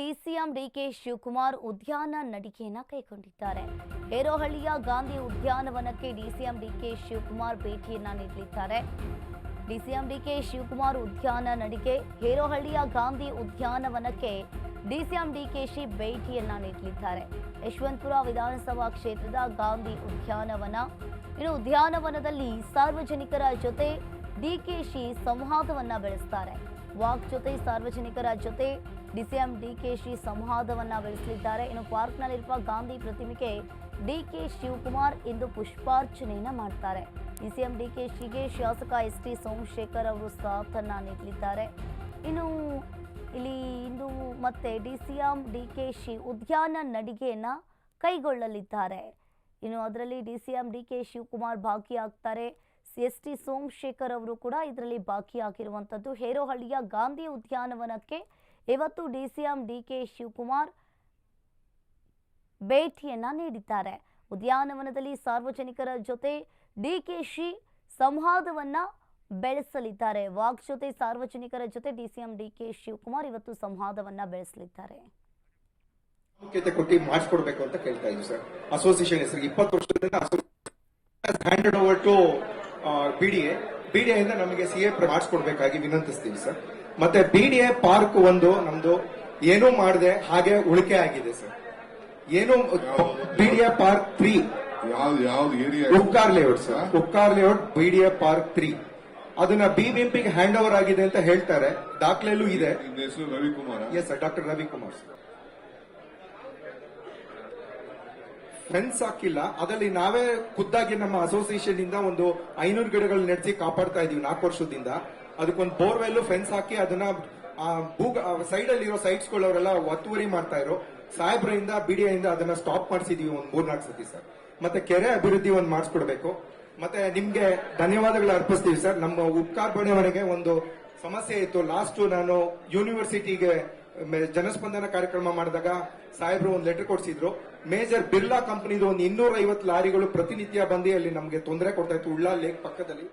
DCM DK Shivakumar ಉದ್ಯಾನ ನಡಿಗೆಯನ್ನ ಕೈಗೊಂಡಿದ್ದಾರೆ. ಹೇರೋಹಳ್ಳಿಯ ಗಾಂಧಿ ಉದ್ಯಾನವನಕ್ಕೆ ಡಿಸಿಎಂ ಡಿಕೆ ಶಿವಕುಮಾರ್ ಭೇಟಿಯನ್ನ ನೀಡಲಿದ್ದಾರೆ. ಡಿಸಿಎಂ ಡಿಕೆ ಶಿವಕುಮಾರ್ ಉದ್ಯಾನ ನಡಿಗೆ ಹೇರೋಹಳ್ಳಿಯ ಗಾಂಧಿ ಉದ್ಯಾನವನಕ್ಕೆ ಡಿಸಿಎಂ ಡಿಕೆಶಿ ಭೇಟಿಯನ್ನ ನೀಡಲಿದ್ದಾರೆ. ಯಶವಂತಪುರ ವಿಧಾನಸಭಾ ಕ್ಷೇತ್ರದ ಗಾಂಧಿ ಉದ್ಯಾನವನ. ಇನ್ನು ಉದ್ಯಾನವನದಲ್ಲಿ ಸಾರ್ವಜನಿಕರ ಜೊತೆ ಡಿಕೆಶಿ ಸಂವಾದವನ್ನ ಬೆಳೆಸ್ತಾರೆ. ವಾಕ್ ಜೊತೆ ಸಾರ್ವಜನಿಕರ ಜೊತೆ ಡಿಸಿಎಂ ಡಿಕೆಶಿ ಸಂವಾದವನ್ನ ಬೆಳೆಸಲಿದ್ದಾರೆ. ಇನ್ನು ಪಾರ್ಕ್ನಲ್ಲಿರುವ ಗಾಂಧಿ ಪ್ರತಿಮೆಗೆ ಡಿಕೆ ಶಿವಕುಮಾರ್ ಇಂದು ಪುಷ್ಪಾರ್ಚನೆಯನ್ನ ಮಾಡ್ತಾರೆ. ಡಿಸಿಎಂ ಡಿಕೆಶಿಗೆ ಶಾಸಕ ಎಸ್.ಟಿ. ಸೋಮಶೇಖರ್ ಅವರು ಸಾಥನ್ನ ನೀಡಲಿದ್ದಾರೆ. ಇನ್ನು ಇಲ್ಲಿ ಇಂದು ಮತ್ತೆ ಡಿಸಿಎಂ ಡಿಕೆಶಿ ಉದ್ಯಾನ ನಡಿಗೆಯನ್ನ ಕೈಗೊಳ್ಳಲಿದ್ದಾರೆ. ಇನ್ನು ಅದರಲ್ಲಿ ಡಿಸಿಎಂ ಡಿಕೆ ಶಿವಕುಮಾರ್ ಭಾಗಿಯಾಗ್ತಾರೆ. ಎಸ್.ಟಿ. ಸೋಮಶೇಖರ್ ಅವರು ಕೂಡ ಇದರಲ್ಲಿ ಭಾಗಿಯಾಗಿರುವಂಥದ್ದು. ಹೇರೋಹಳ್ಳಿಯ ಗಾಂಧಿ ಉದ್ಯಾನವನಕ್ಕೆ ಇವತ್ತು ಡಿಸಿಎಂ ಡಿಕೆ ಶಿವಕುಮಾರ್ ಭೇಟಿಯನ್ನ ನೀಡಿದ್ದಾರೆ. ಉದ್ಯಾನವನದಲ್ಲಿ ಸಾರ್ವಜನಿಕರ ಜೊತೆ ಡಿಕೆಶಿ ಸಂವಾದವನ್ನ ಬೆಳೆಸಲಿದ್ದಾರೆ. ವಾಕ್ ಜೊತೆ ಸಾರ್ವಜನಿಕರ ಜೊತೆ ಡಿಸಿಎಂ ಡಿಕೆ ಶಿವಕುಮಾರ್ ಇವತ್ತು ಸಂವಾದವನ್ನ ಬೆಳೆಸಲಿದ್ದಾರೆ. ಕೊಟ್ಟು ಮಾಡಿಸ್ಕೊಡ್ಬೇಕು ಅಂತ ಕೇಳ್ತಾ ಇದ್ದೀವಿ ಸರ್. ಅಸೋಸಿಯೇಷನ್ ಹೆಸರಿಗೆ 20 ವರ್ಷದಿಂದ ಹ್ಯಾಂಡೆಡ್ ಓವರ್ ಟು ಬಿಡಿಎ ಇಂದ ನಮಗೆ ಸಿಎ ಮಾಡಿಸ್ಕೊಡ್ಬೇಕಾಗಿ ವಿನಂತಿಸ್ತೀವಿ ಸರ್. ಮತ್ತೆ ಬಿಡಿಎ ಪಾರ್ಕ್ ಒಂದು ನಮ್ದು ಏನೂ ಮಾಡದೆ ಹಾಗೆ ಉಳಿಕೆ ಆಗಿದೆ ಸರ್. ಏನು BDA park 3 Upkar layout sir. Upkar layout BDA park 3 ಅದನ್ನ ಬಿಬಿಎಂಪಿಗೆ ಹ್ಯಾಂಡ್ ಓವರ್ ಆಗಿದೆ ಅಂತ ಹೇಳ್ತಾರೆ. ದಾಖಲೆಯಲ್ಲೂ ಇದೆ. Ravikumar. Yes sir, doctor Ravikumar sir. Fence ಹಾಕಿಲ್ಲ. ಅದರಲ್ಲಿ ನಾವೇ ಖುದ್ದಾಗಿ ನಮ್ಮ ಅಸೋಸಿಯೇಷನ್ ಇಂದ ಒಂದು 500 ಗಿಡಗಳು ನೆಡೆಸಿ ಕಾಪಾಡ್ತಾ ಇದೀವಿ 4 ವರ್ಷದಿಂದ. ಅದಕ್ಕೊಂದು ಬೋರ್ವೆಲ್ ಫೆನ್ಸ್ ಹಾಕಿ ಅದನ್ನ ಸೈಡ್ ಅಲ್ಲಿ ಇರೋ ಸೈಟ್ಸ್ ಗಳವರೆಲ್ಲ ಒತ್ತುವರಿ ಮಾಡ್ತಾ ಇರೋ ಸಾಹೇಬ್ರಿಂದ ಬಿಡಿಯಿಂದ ಅದನ್ನ ಸ್ಟಾಪ್ ಮಾಡಿಸಿದೀವಿ ಒಂದು 3-4 ಸತಿ ಸರ್. ಮತ್ತೆ ಕೆರೆ ಅಭಿವೃದ್ಧಿ ಒಂದು ಮಾಡಿಸ್ಕೊಡ್ಬೇಕು. ಮತ್ತೆ ನಿಮ್ಗೆ ಧನ್ಯವಾದಗಳು ಅರ್ಪಿಸ್ತೀವಿ ಸರ್. ನಮ್ಮ ಉಪ್ಕಾರ್ ಬಡಾವಣೆಗೆ ಒಂದು ಸಮಸ್ಯೆ ಇತ್ತು. ಲಾಸ್ಟ್ ನಾನು ಯೂನಿವರ್ಸಿಟಿಗೆ ಜನಸ್ಪಂದನ ಕಾರ್ಯಕ್ರಮ ಮಾಡಿದಾಗ ಸಾಹೇಬ್ರು ಒಂದು ಲೆಟರ್ ಕೊಡ್ಸಿದ್ರು. ಮೇಜರ್ ಬಿರ್ಲಾ ಕಂಪನಿದು ಒಂದು 250 ಲಾರಿಗಳು ಪ್ರತಿನಿತ್ಯ ಬಂದು ಅಲ್ಲಿ ನಮಗೆ ತೊಂದರೆ ಕೊಡ್ತಾ ಇತ್ತು ಉಳ್ಳಾ ಲೇಕ್ ಪಕ್ಕದಲ್ಲಿ.